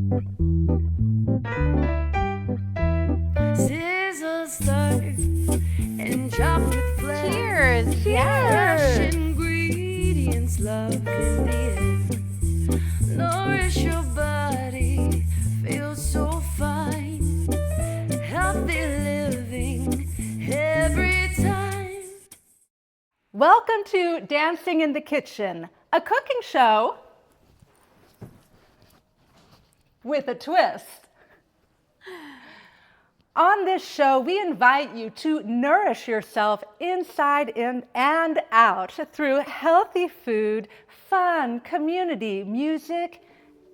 Sizzle start and chop with flair. Cheers! Fresh ingredients, love in the air. Nourish your body, feel so fine. Healthy living every time. Welcome to Dancing in the Kitchen, a cooking show with a twist. On this show, we invite you to nourish yourself inside in and out through healthy food, fun, community, music,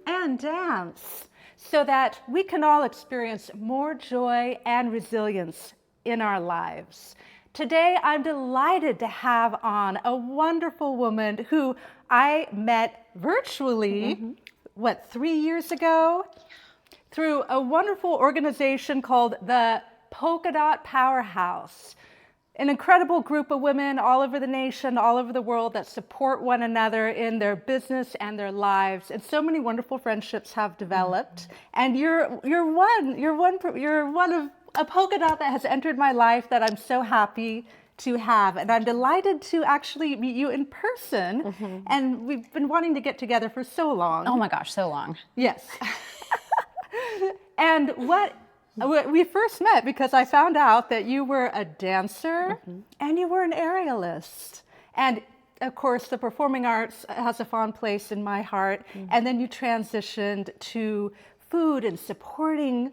and dance, so that we can all experience more joy and resilience in our lives. Today, I'm delighted to have on a wonderful woman who I met virtually, 3 years ago? Through a wonderful organization called the Polka Dot Powerhouse, an incredible group of women all over the nation, all over the world that support one another in their business and their lives. And so many wonderful friendships have developed. And you're one of a polka dot that has entered my life that I'm so happy to have. And I'm delighted to actually meet you in person. And we've been wanting to get together for so long. Oh my gosh, so long. Yes. And we first met because I found out that you were a dancer and you were an aerialist. And of course, the performing arts has a fond place in my heart. And then you transitioned to food and supporting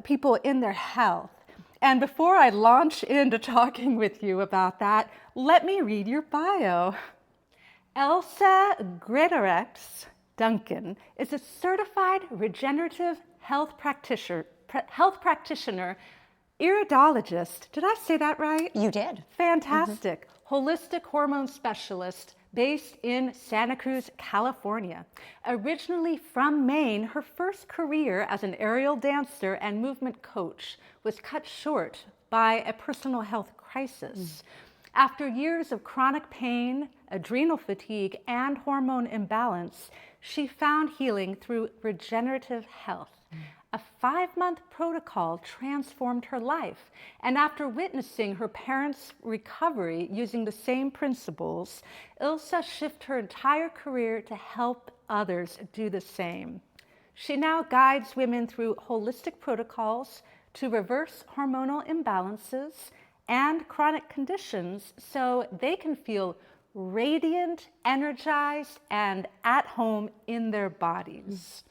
people in their health. And before I launch into talking with you about that, let me read your bio. Elsa Greatorex Duncan is a certified regenerative health practitioner, iridologist. Did I say that right? You did. Fantastic. Holistic hormone specialist based in Santa Cruz, California. Originally from Maine, her first career as an aerial dancer and movement coach was cut short by a personal health crisis. After years of chronic pain, adrenal fatigue, and hormone imbalance, she found healing through regenerative health. A 5-month protocol transformed her life. And after witnessing her parents' recovery using the same principles, Ilsa shifted her entire career to help others do the same. She now guides women through holistic protocols to reverse hormonal imbalances and chronic conditions so they can feel radiant, energized, and at home in their bodies.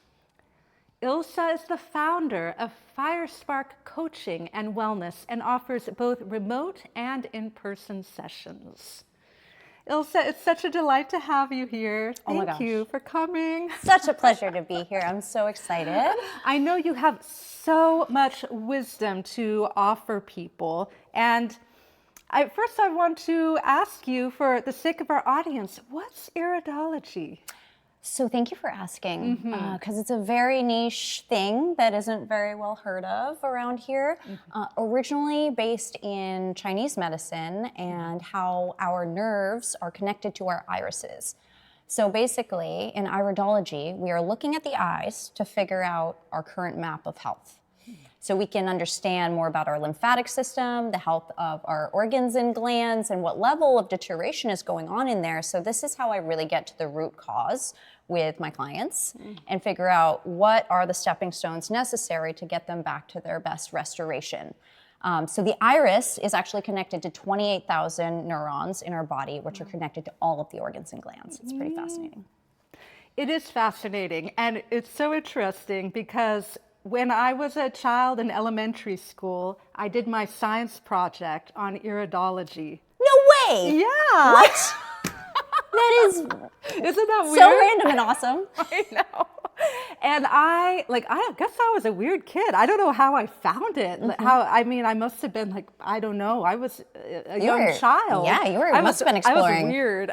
Ilsa is the founder of FireSpark Coaching and Wellness and offers both remote and in-person sessions. Ilsa, it's such a delight to have you here. Thank you for coming. Such a pleasure to be here. I'm so excited. I know you have so much wisdom to offer people. And first I want to ask you, for the sake of our audience, what's iridology? So thank you for asking, because it's a very niche thing that isn't very well heard of around here. Originally based in Chinese medicine and how our nerves are connected to our irises. So basically, in iridology, we are looking at the eyes to figure out our current map of health. So we can understand more about our lymphatic system, the health of our organs and glands, and what level of deterioration is going on in there. So this is how I really get to the root cause with my clients and figure out what are the stepping stones necessary to get them back to their best restoration. So the iris is actually connected to 28,000 neurons in our body, which are connected to all of the organs and glands. It's pretty fascinating. It is fascinating, and it's so interesting because when I was a child in elementary school, I did my science project on iridology. No way! Yeah. What? That is Isn't that weird? so random and awesome. I know. And I guess I was a weird kid. I don't know how I found it. I must have been I don't know. I was a young child. Yeah, you must have been exploring. I was weird.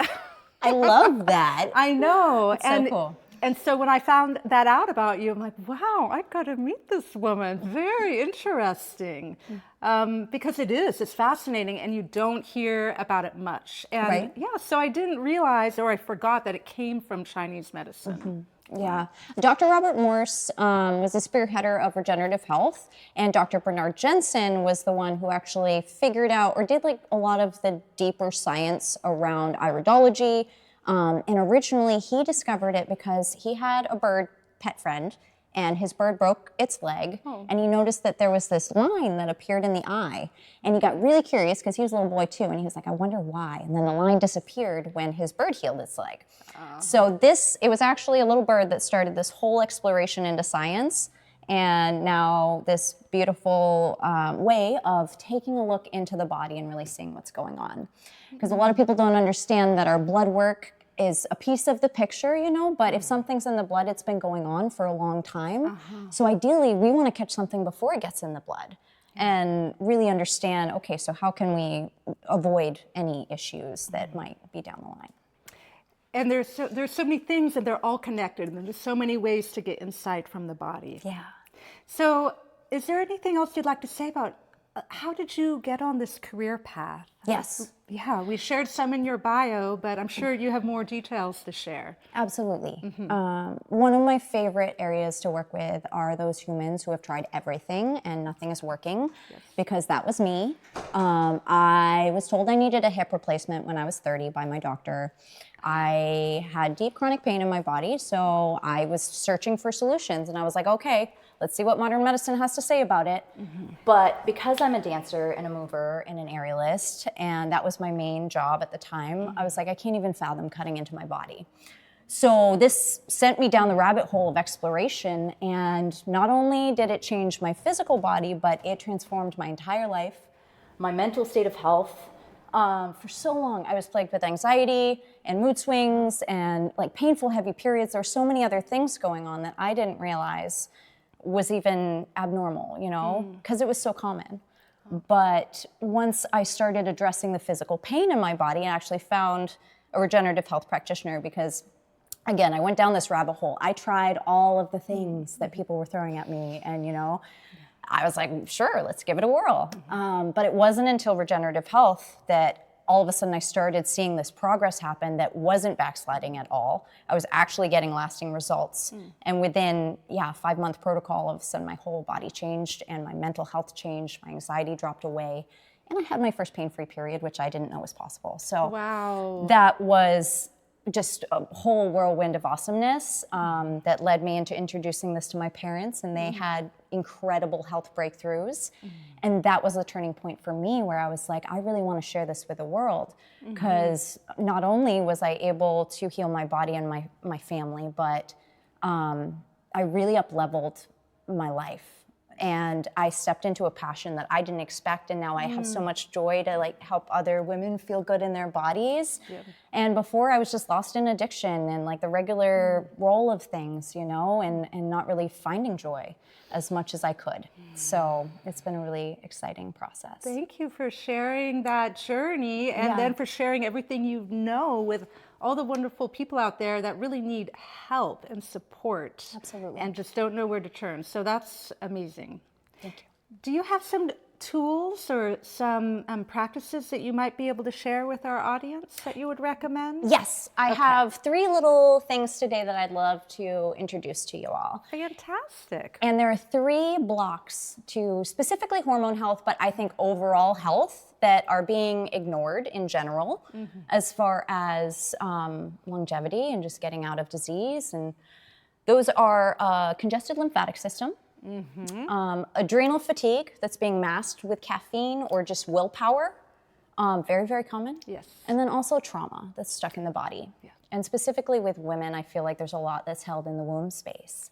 I love that. I know. It's so cool. And so when I found that out about you, I'm like, wow, I got to meet this woman. Very interesting. Because it's fascinating, and you don't hear about it much. And right. yeah, so I didn't realize, or I forgot that it came from Chinese medicine. Yeah. Dr. Robert Morse was the spearheader of regenerative health, and Dr. Bernard Jensen was the one who actually figured out or did like a lot of the deeper science around iridology. And originally he discovered it because he had a bird pet friend, and his bird broke its leg, and he noticed that there was this line that appeared in the eye. And he got really curious because he was a little boy too, and he was like, I wonder why. And then the line disappeared when his bird healed its leg. So it was actually a little bird that started this whole exploration into science, and now this beautiful way of taking a look into the body and really seeing what's going on. Because a lot of people don't understand that our blood work is a piece of the picture, you know, but if something's in the blood, it's been going on for a long time. So ideally, we want to catch something before it gets in the blood and really understand, okay, so how can we avoid any issues that might be down the line? And there's so many things, and they're all connected, and there's so many ways to get insight from the body. Yeah. So is there anything else you'd like to say about how did you get on this career path? Yes. Yeah, we shared some in your bio, but I'm sure you have more details to share. Absolutely. One of my favorite areas to work with are those humans who have tried everything and nothing is working, because that was me. I was told I needed a hip replacement when I was 30 by my doctor. I had deep chronic pain in my body, so I was searching for solutions, and I was like, okay, let's see what modern medicine has to say about it. But because I'm a dancer and a mover and an aerialist, and that was my main job at the time, I was like, I can't even fathom cutting into my body. So this sent me down the rabbit hole of exploration, and not only did it change my physical body, but it transformed my entire life, my mental state of health. For so long, I was plagued with anxiety and mood swings and like painful, heavy periods. There were so many other things going on that I didn't realize was even abnormal, you know, because it was so common. But once I started addressing the physical pain in my body, I actually found a regenerative health practitioner because, again, I went down this rabbit hole. I tried all of the things that people were throwing at me, and, you know, I was like, sure, let's give it a whirl. But it wasn't until regenerative health that all of a sudden I started seeing this progress happen that wasn't backsliding at all. I was actually getting lasting results. And within, 5-month protocol, all of a sudden my whole body changed and my mental health changed, my anxiety dropped away. And I had my first pain-free period, which I didn't know was possible. So Wow. that was just a whole whirlwind of awesomeness that led me into introducing this to my parents, and they had incredible health breakthroughs. And that was a turning point for me where I was like, I really want to share this with the world, because not only was I able to heal my body and my family, but I really up-leveled my life. And I stepped into a passion that I didn't expect, and now I have so much joy to like help other women feel good in their bodies. And before I was just lost in addiction and like the regular role of things, you know, and not really finding joy as much as I could. So it's been a really exciting process. Thank you for sharing that journey, and then for sharing everything you know with all the wonderful people out there that really need help and support. Absolutely. And just don't know where to turn. So that's amazing. Thank you. Do you have some tools or some practices that you might be able to share with our audience that you would recommend? Yes, I have 3 little things today that I'd love to introduce to you all. Fantastic. And there are 3 blocks to specifically hormone health, but I think overall health that are being ignored in general as far as longevity and just getting out of disease. And those are congested lymphatic system, adrenal fatigue that's being masked with caffeine or just willpower, very, very common. Yes. And then also trauma that's stuck in the body. And specifically with women, I feel like there's a lot that's held in the womb space.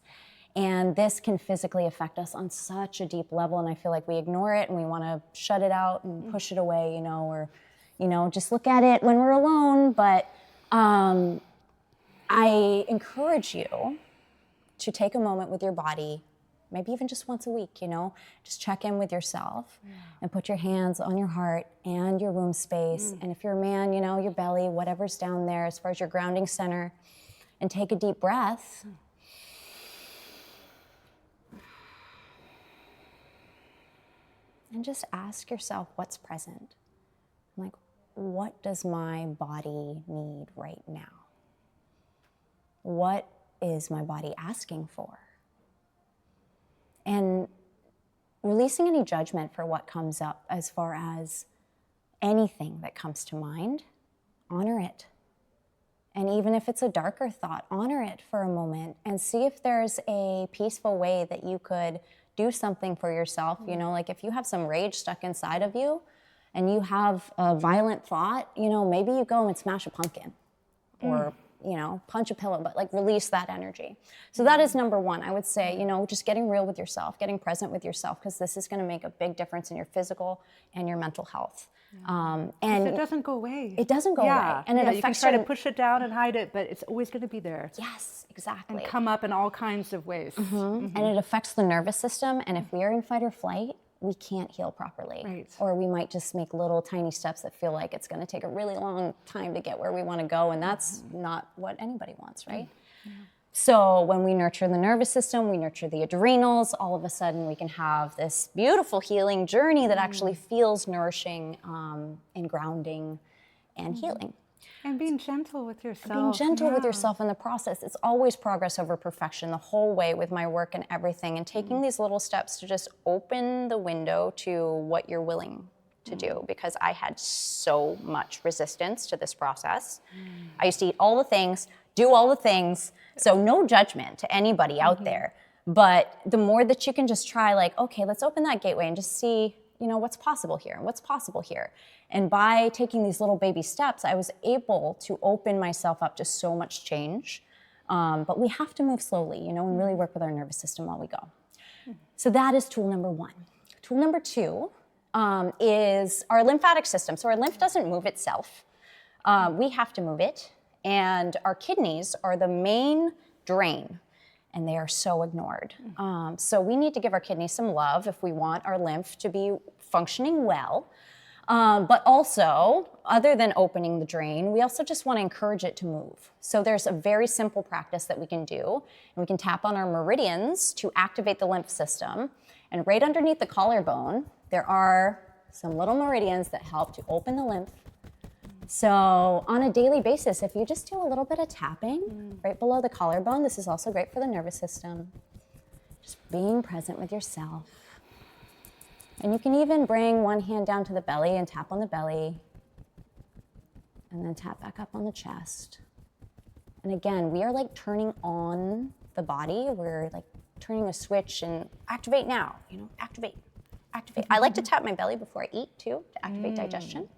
And this can physically affect us on such a deep level, and I feel like we ignore it and we want to shut it out and push it away, you know, or, you know, just look at it when we're alone. But I encourage you to take a moment with your body, maybe even just once a week, you know, just check in with yourself and put your hands on your heart and your womb space. And if you're a man, you know, your belly, whatever's down there as far as your grounding center, and take a deep breath. And just ask yourself what's present. Like, what does my body need right now? What is my body asking for? And releasing any judgment for what comes up as far as anything that comes to mind, honor it. And even if it's a darker thought, honor it for a moment and see if there's a peaceful way that you could do something for yourself. You know, like if you have some rage stuck inside of you and you have a violent thought, you know, maybe you go and smash a pumpkin or, you know, punch a pillow, but like release that energy. So that is number one. I would say, you know, just getting real with yourself, getting present with yourself, because this is going to make a big difference in your physical and your mental health. And it doesn't go away. It doesn't go away. And it you can affects try to push it down and hide it, but it's always going to be there. Yes, exactly. And come up in all kinds of ways. And it affects the nervous system. And if we are in fight or flight, we can't heal properly. Right. Or we might just make little tiny steps that feel like it's going to take a really long time to get where we want to go. And that's not what anybody wants, right? So when we nurture the nervous system, we nurture the adrenals, all of a sudden we can have this beautiful healing journey that actually feels nourishing and grounding and healing. And being gentle with yourself. Being gentle with yourself in the process. It's always progress over perfection the whole way with my work and everything, and taking these little steps to just open the window to what you're willing to do, because I had so much resistance to this process. I used to eat all the things, do all the things, so no judgment to anybody out there. But the more that you can just try, like, okay, let's open that gateway and just see, you know, what's possible here and what's possible here. And by taking these little baby steps, I was able to open myself up to so much change. But we have to move slowly, you know, and really work with our nervous system while we go. So that is tool number one. Tool number two is our lymphatic system. So our lymph doesn't move itself. We have to move it. And our kidneys are the main drain, and they are so ignored. So we need to give our kidneys some love if we want our lymph to be functioning well. But also, other than opening the drain, we also just want to encourage it to move. So there's a very simple practice that we can do, and we can tap on our meridians to activate the lymph system. And right underneath the collarbone, there are some little meridians that help to open the lymph. So on a daily basis, if you just do a little bit of tapping right below the collarbone, this is also great for the nervous system. Just being present with yourself. And you can even bring one hand down to the belly and tap on the belly, and then tap back up on the chest. And again, we are like turning on the body. We're like turning a switch and activate now, you know, activate. I like to tap my belly before I eat too, to activate digestion.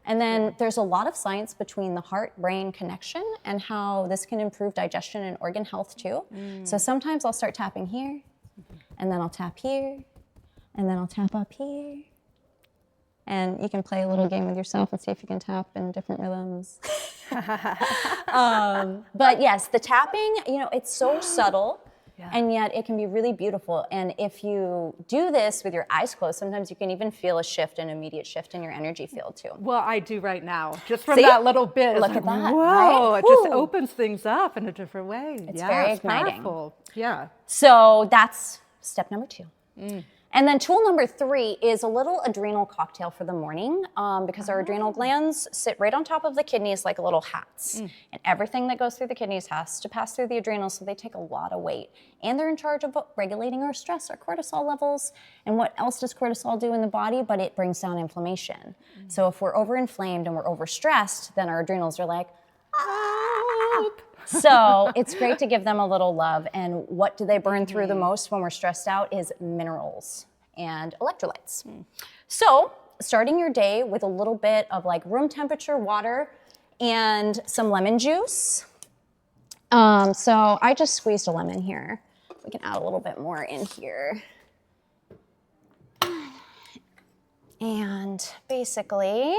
And then there's a lot of science between the heart-brain connection and how this can improve digestion and organ health too. So sometimes I'll start tapping here, and then I'll tap here, and then I'll tap up here. And you can play a little game with yourself and see if you can tap in different rhythms. But yes, the tapping, you know, it's so subtle. And yet it can be really beautiful. And if you do this with your eyes closed, sometimes you can even feel a shift, an immediate shift in your energy field too. Well, I do right now, just from See? that little bit. Look It's at like, that, whoa, right? it just Woo. opens things up in a different way. It's very igniting. Powerful. Yeah. So that's step number two. And then tool number three is a little adrenal cocktail for the morning, because our adrenal glands sit right on top of the kidneys like little hats. And everything that goes through the kidneys has to pass through the adrenals, so they take a lot of weight. And they're in charge of regulating our stress, our cortisol levels. And what else does cortisol do in the body? But it brings down inflammation. So if we're overinflamed and we're overstressed, then our adrenals are like, Help. so it's great to give them a little love. And what do they burn through the most when we're stressed out is minerals and electrolytes. So starting your day with a little bit of like room temperature water and some lemon juice. So I just squeezed a lemon here. We can add a little bit more in here. And basically,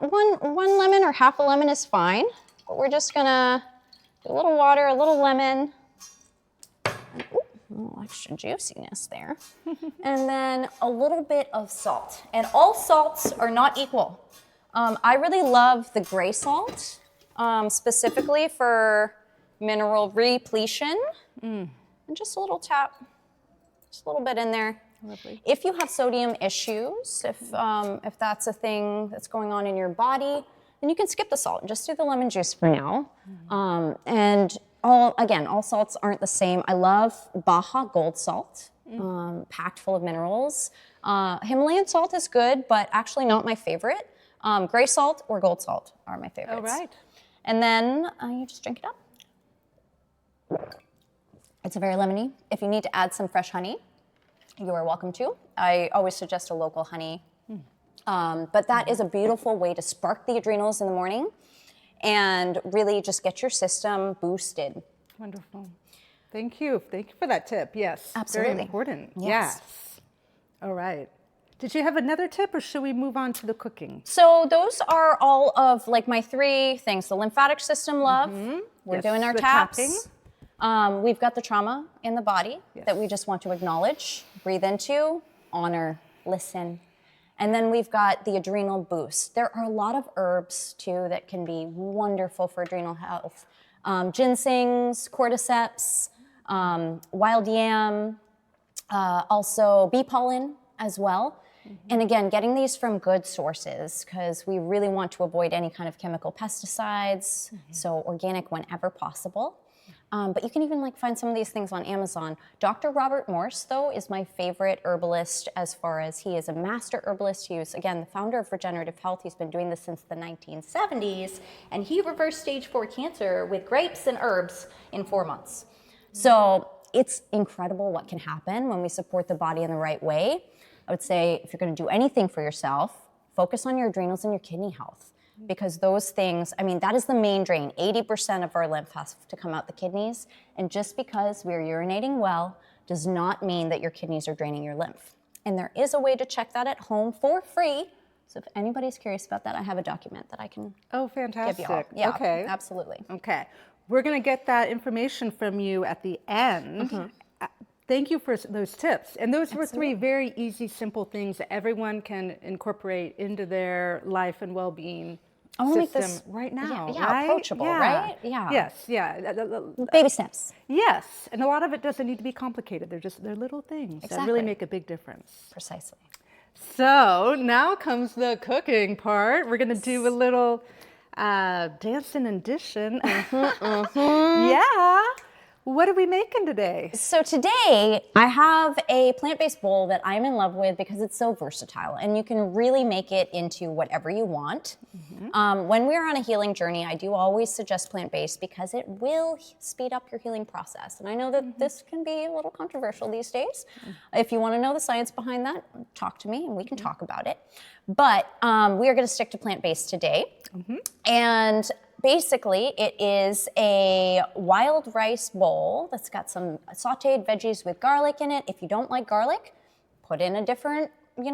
one lemon or half a lemon is fine. But we're just gonna do a little water, a little lemon. And, ooh, a little extra juiciness there. And then a little bit of salt. And all salts are not equal. I really love the gray salt, specifically for mineral repletion. And just a little tap, just a little bit in there. Lovely. If you have sodium issues, if that's a thing that's going on in your body, then you can skip the salt and just do the lemon juice for now. And all salts aren't the same. I love Baja Gold salt, packed full of minerals. Himalayan salt is good, but actually not my favorite. Gray salt or gold salt are my favorites. All right. And then you just drink it up. It's very lemony. If you need to add some fresh honey, you are welcome to. I always suggest a local honey. But that is a beautiful way to spark the adrenals in the morning and really just get your system boosted. Wonderful. Thank you. Thank you for that tip. Yes. Absolutely. Very important. Yes. All right. Did you have another tip or should we move on to the cooking? So those are all of like my 3 things. The lymphatic system, love. We're Yes, doing our the taps. tapping. We've got the trauma in the body that we just want to acknowledge, breathe into, honor, listen. And then we've got the adrenal boost. There are a lot of herbs too that can be wonderful for adrenal health. Ginsengs, cordyceps, wild yam, also bee pollen as well. And again, getting these from good sources because we really want to avoid any kind of chemical pesticides, so organic whenever possible. But you can even like find some of these things on Amazon. Dr. Robert Morse, though, is my favorite herbalist as far as he is a master herbalist. He is, again, the founder of Regenerative Health. He's been doing this since the 1970s, and he reversed stage 4 cancer with grapes and herbs in 4 months. So it's incredible what can happen when we support the body in the right way. I would say if you're going to do anything for yourself, focus on your adrenals and your kidney health. Because those things, I mean, that is the main drain. 80% of our lymph has to come out the kidneys. And just because we're urinating well does not mean that your kidneys are draining your lymph. And there is a way to check that at home for free. So if anybody's curious about that, I have a document that I can Oh, give fantastic. you all. Yeah, Okay. absolutely. Okay. We're going to get that information from you at the end. Thank you for those tips. And those were 3 very easy, simple things that everyone can incorporate into their life and well-being I want to make system this right now. yeah, right? approachable, Yeah. right? Yeah. Yes, yeah. Baby steps. Yes. And a lot of it doesn't need to be complicated. They're little things that really Exactly. make a big difference. Precisely. So now comes the cooking part. We're going to do a little dancing and dishing. Yeah. What are we making today? So today I have a plant-based bowl that I'm in love with because it's so versatile and you can really make it into whatever you want. When we're on a healing journey, I do always suggest plant-based because it will speed up your healing process. And I know that this can be a little controversial these days. If you want to know the science behind that, talk to me and we can talk about it. But we are going to stick to plant-based today. And basically, it is a wild rice bowl that's got some sauteed veggies with garlic in it. If you don't like garlic, put in a different,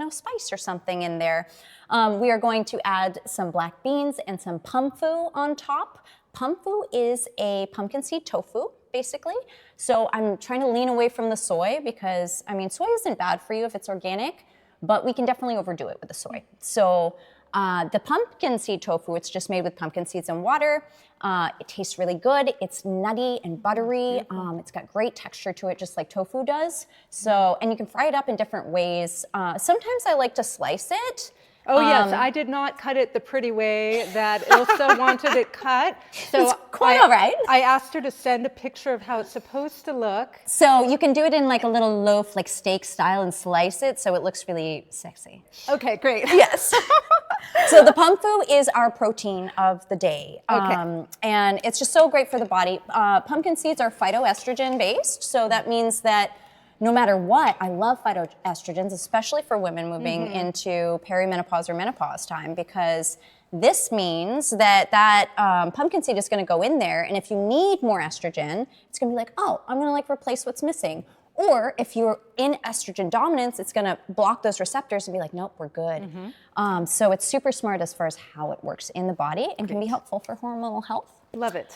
spice or something in there. We are going to add some black beans and some pumfu on top. Pumfu is a pumpkin seed tofu, basically. So I'm trying to lean away from the soy because, soy isn't bad for you if it's organic, but we can definitely overdo it with the soy. So the pumpkin seed tofu, it's just made with pumpkin seeds and water. It tastes really good. It's nutty and buttery. It's got great texture to it, just like tofu does. So, and you can fry it up in different ways. Sometimes I like to slice it. Oh, yes. I did not cut it the pretty way that Ilsa wanted it cut. So It's quite all right. I asked her to send a picture of how it's supposed to look. So you can do it in like a little loaf, like steak style, and slice it so it looks really sexy. Okay, great. Yes. So the pumfu is our protein of the day. Okay. And it's just so great for the body. Pumpkin seeds are phytoestrogen based, so that means that no matter what, I love phytoestrogens, especially for women moving into perimenopause or menopause time, because this means that pumpkin seed is going to go in there, and if you need more estrogen, it's going to be like, oh, I'm going to replace what's missing. Or if you're in estrogen dominance, it's going to block those receptors and be like, nope, we're good. So it's super smart as far as how it works in the body and can be helpful for hormonal health. Love it.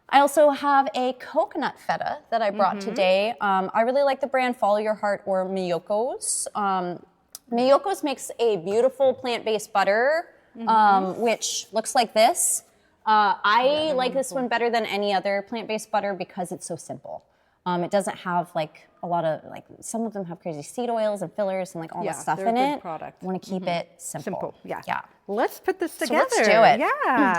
I also have a coconut feta that I brought today. I really like the brand Follow Your Heart or Miyoko's. Miyoko's makes a beautiful plant-based butter, which looks like this. I like this one better than any other plant-based butter because it's so simple. It doesn't have like a lot of like, some of them have crazy seed oils and fillers and like all Yeah, this stuff they're in a good it. product. I want to keep it simple. Simple, yeah. Yeah. Let's put this So together. let's do it. Yeah,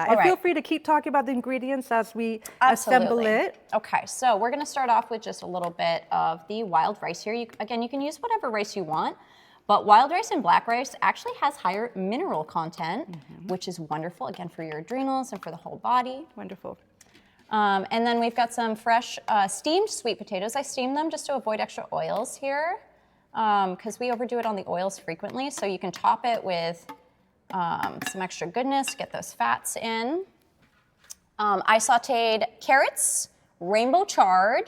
All and feel right. free to keep talking about the ingredients as we assemble Absolutely. it. Okay, so we're gonna start off with just a little bit of the wild rice here. Again, you can use whatever rice you want, but wild rice and black rice actually has higher mineral content, which is wonderful, again, for your adrenals and for the whole body. Wonderful. And then we've got some fresh steamed sweet potatoes. I steam them just to avoid extra oils here, because we overdo it on the oils frequently. So you can top it with some extra goodness, get those fats in. I sauteed carrots, rainbow chard,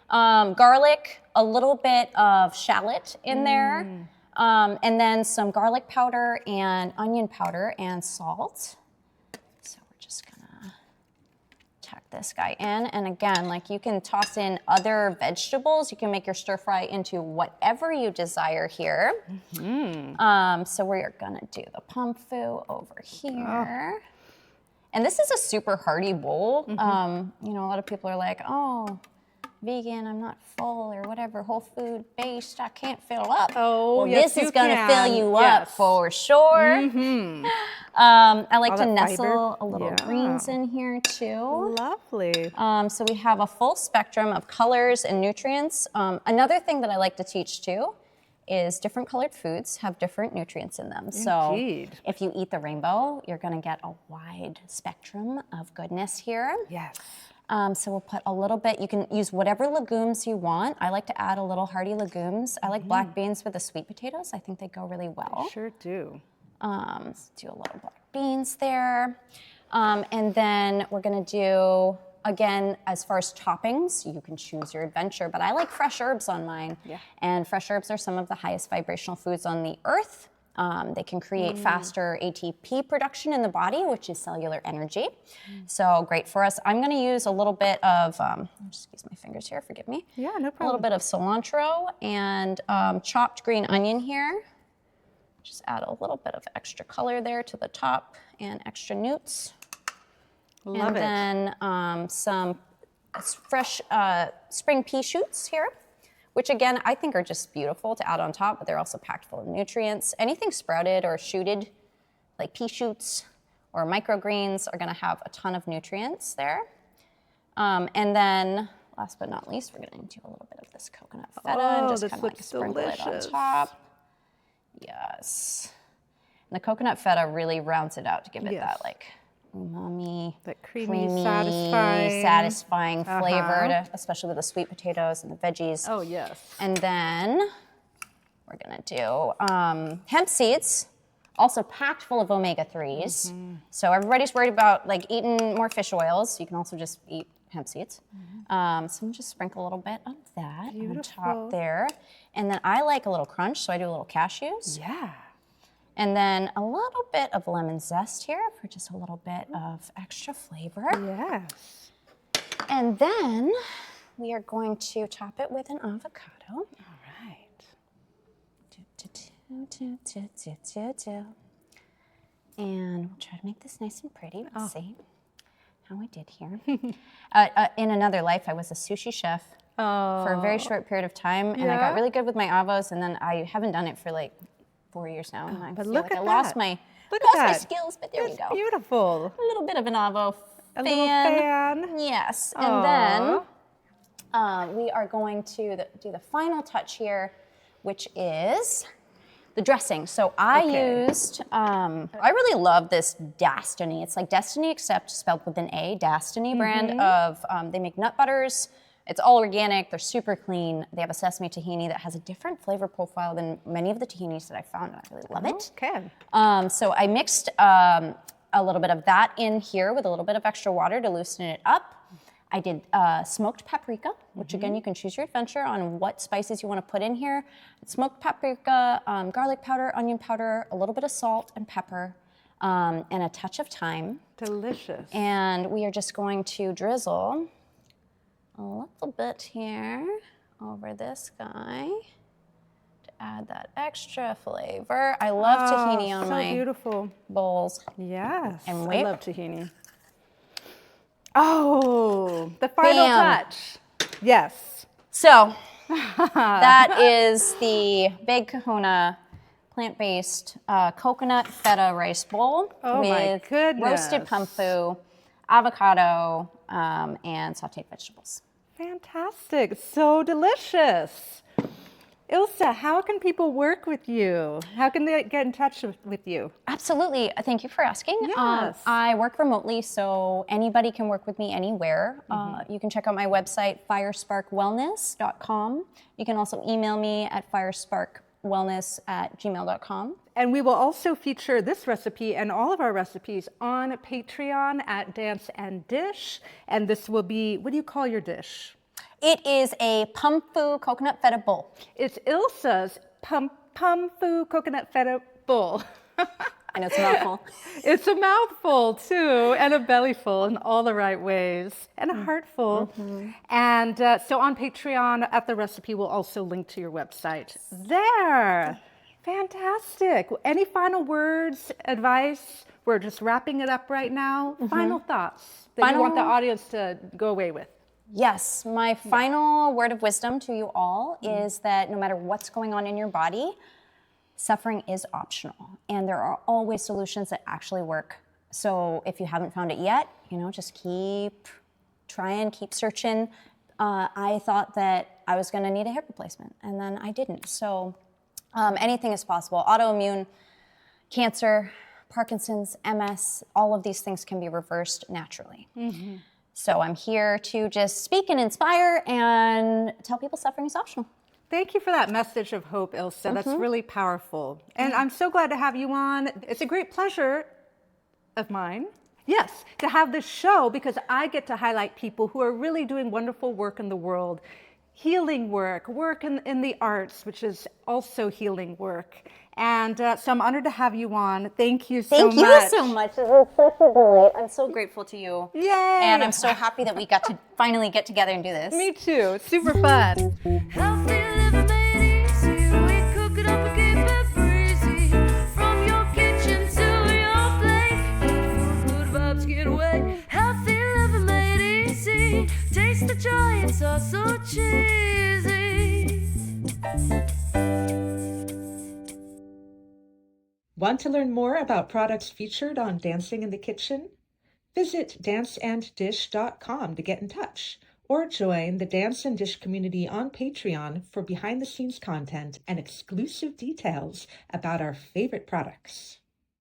garlic, a little bit of shallot in there, and then some garlic powder and onion powder and salt. So we're just gonna tuck this guy in. And again, like you can toss in other vegetables. You can make your stir fry into whatever you desire here. So we're gonna do the pumfu over here. And this is a super hearty bowl. You know, a lot of people are like, oh, vegan, I'm not full or whatever, whole food based, I can't fill up. Oh, well, yes, this you is gonna can. fill you up Yes. for sure. I like All to that nestle fiber. a little Yeah. greens in here too. Lovely. So we have a full spectrum of colors and nutrients. Another thing that I like to teach too is different colored foods have different nutrients in them. So Indeed. if you eat the rainbow, you're gonna get a wide spectrum of goodness here. Yes. So we'll put a little bit, you can use whatever legumes you want. I like to add a little hearty legumes. I like black beans with the sweet potatoes. I think they go really well. Sure do. Let's do a little black beans there. And then we're gonna do, again, as far as toppings, you can choose your adventure, but I like fresh herbs on mine. Yeah. And fresh herbs are some of the highest vibrational foods on the earth. They can create faster ATP production in the body, which is cellular energy. So great for us. I'm gonna use a little bit of, I'll just use my fingers here, forgive me. Yeah, no A little problem. bit of cilantro and chopped green onion here. Just add a little bit of extra color there to the top and extra newts. Love and it. then some fresh spring pea shoots here, which again, I think are just beautiful to add on top, but they're also packed full of nutrients. Anything sprouted or shooted, like pea shoots or microgreens, are gonna have a ton of nutrients there. And then, last but not least, we're gonna do a little bit of this coconut feta and Oh, just this kind of like looks sprinkle it delicious. on top. Yes. And the coconut feta really rounds it out to give it Yes. that like umami, That creamy, satisfying. flavor, especially with the sweet potatoes and the veggies. Oh, yes. And then we're gonna do hemp seeds, also packed full of omega-3s. So everybody's worried about like eating more fish oils. You can also just eat hemp seeds. So I'm gonna just sprinkle a little bit of that on Beautiful. top there. And then I like a little crunch, so I do a little cashews. Yeah. And then a little bit of lemon zest here for just a little bit of extra flavor. Yes. And then we are going to top it with an avocado. All right. And we'll try to make this nice and pretty. Oh. Let's see how I did here. In another life, I was a sushi chef for a very short period of time, and I Yeah? got really good with my avos, and then I haven't done it for like 4 years now, and I but feel look like I at lost that. my Look at lost my that. skills. But there we It's go. beautiful. A little bit of an avo A little fan. Yes, Aw. and then we are going to do the final touch here, which is the dressing. So I Okay. used, I really love this Destiny. It's like Destiny except spelled with an A, Destiny brand of, they make nut butters. It's all organic, they're super clean. They have a sesame tahini that has a different flavor profile than many of the tahinis that I found, and I really love it. Okay. So I mixed a little bit of that in here with a little bit of extra water to loosen it up. I did smoked paprika, which again, you can choose your adventure on what spices you want to put in here. Smoked paprika, garlic powder, onion powder, a little bit of salt and pepper, and a touch of thyme. Delicious. And we are just going to drizzle a little bit here over this guy to add that extra flavor. I love tahini on so my beautiful. bowls. Yes. And I wait. love tahini. Oh, the final Bam. touch. Yes. So that is the Big Kahuna plant-based coconut feta rice bowl Oh my with goodness. roasted pumfu, avocado, and sauteed vegetables. Fantastic. So delicious. Ilse, how can people work with you? How can they get in touch with you? Absolutely. Thank you for asking. Yes. I work remotely, so anybody can work with me anywhere. You can check out my website, firesparkwellness.com. You can also email me at firesparkwellness@gmail.com. And we will also feature this recipe and all of our recipes on Patreon at Dance and Dish. And this will be, what do you call your dish? It is a pumfu coconut feta bowl. It's Ilse's pumfu coconut feta bowl. I know it's a mouthful. It's a mouthful too, and a bellyful in all the right ways, and a heartful. And so on Patreon at the recipe, we'll also link to your website there. Fantastic. Any final words, advice? We're just wrapping it up right now. Final thoughts that you want the audience to go away with. Yes, my final word of wisdom to you all is that no matter what's going on in your body, suffering is optional, and there are always solutions that actually work. So if you haven't found it yet, just keep trying, keep searching. I thought that I was going to need a hip replacement, and then I didn't. So anything is possible. Autoimmune, cancer, Parkinson's, MS, all of these things can be reversed naturally. So I'm here to just speak and inspire and tell people suffering is optional. Thank you for that message of hope, Ilse. That's really powerful. And I'm so glad to have you on. It's a great pleasure of mine, yes, to have this show because I get to highlight people who are really doing wonderful work in the world, healing work, work in the arts, which is also healing work. And so I'm honored to have you on. Thank you so much. Thank you so much. This is such a delight. I'm so grateful to you. Yay! And I'm so happy that we got to finally get together and do this. Me too. It's super fun. Healthy living made easy. We cook it up and keep it breezy. From your kitchen to your plate. Good vibes get away. Healthy living made easy. Taste the joy, it's all so cheesy. Want to learn more about products featured on Dancing in the Kitchen? Visit danceanddish.com to get in touch, or join the Dance and Dish community on Patreon for behind-the-scenes content and exclusive details about our favorite products.